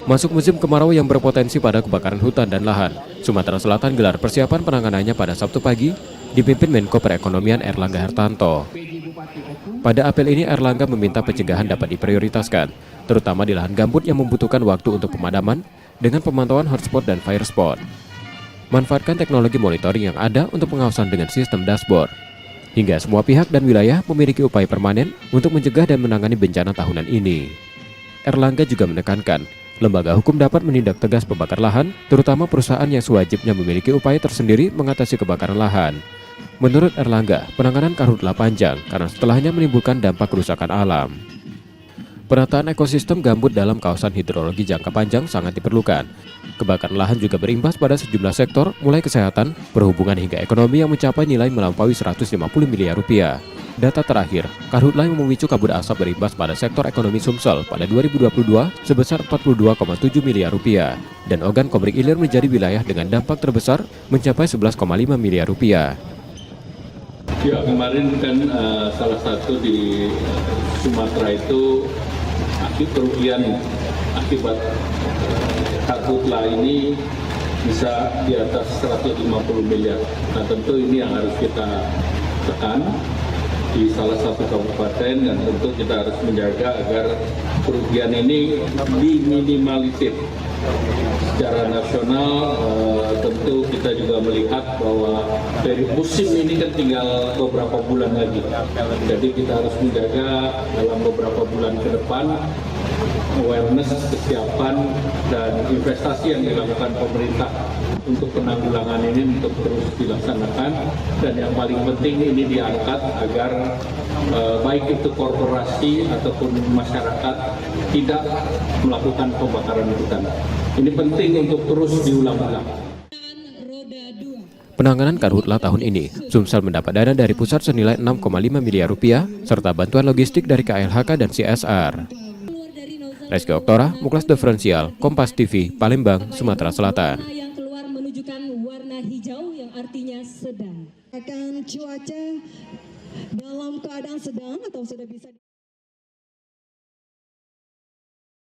Masuk musim kemarau yang berpotensi pada kebakaran hutan dan lahan, Sumatera Selatan gelar persiapan penanganannya pada Sabtu pagi, dipimpin Menko Perekonomian Erlangga Hartanto. Pada apel ini Erlangga meminta pencegahan dapat diprioritaskan, terutama di lahan gambut yang membutuhkan waktu untuk pemadaman dengan pemantauan hotspot dan fire spot. Manfaatkan teknologi monitoring yang ada untuk pengawasan dengan sistem dashboard. Hingga semua pihak dan wilayah memiliki upaya permanen untuk mencegah dan menangani bencana tahunan ini. Erlangga juga menekankan, lembaga hukum dapat menindak tegas pembakar lahan, terutama perusahaan yang sewajibnya memiliki upaya tersendiri mengatasi kebakaran lahan. Menurut Erlangga, penanganan karhutlah panjang karena setelahnya menimbulkan dampak kerusakan alam. Penataan ekosistem gambut dalam kawasan hidrologi jangka panjang sangat diperlukan. Kebakaran lahan juga berimbas pada sejumlah sektor, mulai kesehatan, perhubungan hingga ekonomi yang mencapai nilai melampaui 150 miliar rupiah. Data terakhir, karhutlah yang memicu kabut asap berimbas pada sektor ekonomi Sumsel pada 2022 sebesar 42,7 miliar rupiah. Dan Ogan Komering Ilir menjadi wilayah dengan dampak terbesar mencapai 11,5 miliar rupiah. Ya, kemarin kan salah satu di Sumatera itu kerugian akibat karhutlah ini bisa di atas 150 miliar. Nah tentu ini yang harus kita tekan di salah satu kabupaten, dan tentu kita harus menjaga agar kerugian ini diminimalisir. Secara nasional tentu kita juga melihat bahwa dari musim ini kan tinggal beberapa bulan lagi. Jadi kita harus menjaga dalam beberapa bulan ke depan awareness, kesiapan, dan investasi yang dilakukan pemerintah untuk penanggulangan ini untuk terus dilaksanakan. Dan yang paling penting ini diangkat agar baik itu korporasi ataupun masyarakat tidak melakukan pembakaran hutan. Ini penting untuk terus diulang-ulang. Penanganan karhutlah tahun ini, Sumsel mendapat dana dari pusat senilai 6,5 miliar rupiah, serta bantuan logistik dari KLHK dan CSR. Reski Oktora, Muklas Diferensial, Kompas TV, Palembang, Sumatera Selatan. Yang keluar menunjukkan warna hijau yang artinya sedang. Akan cuaca dalam keadaan sedang atau sudah bisa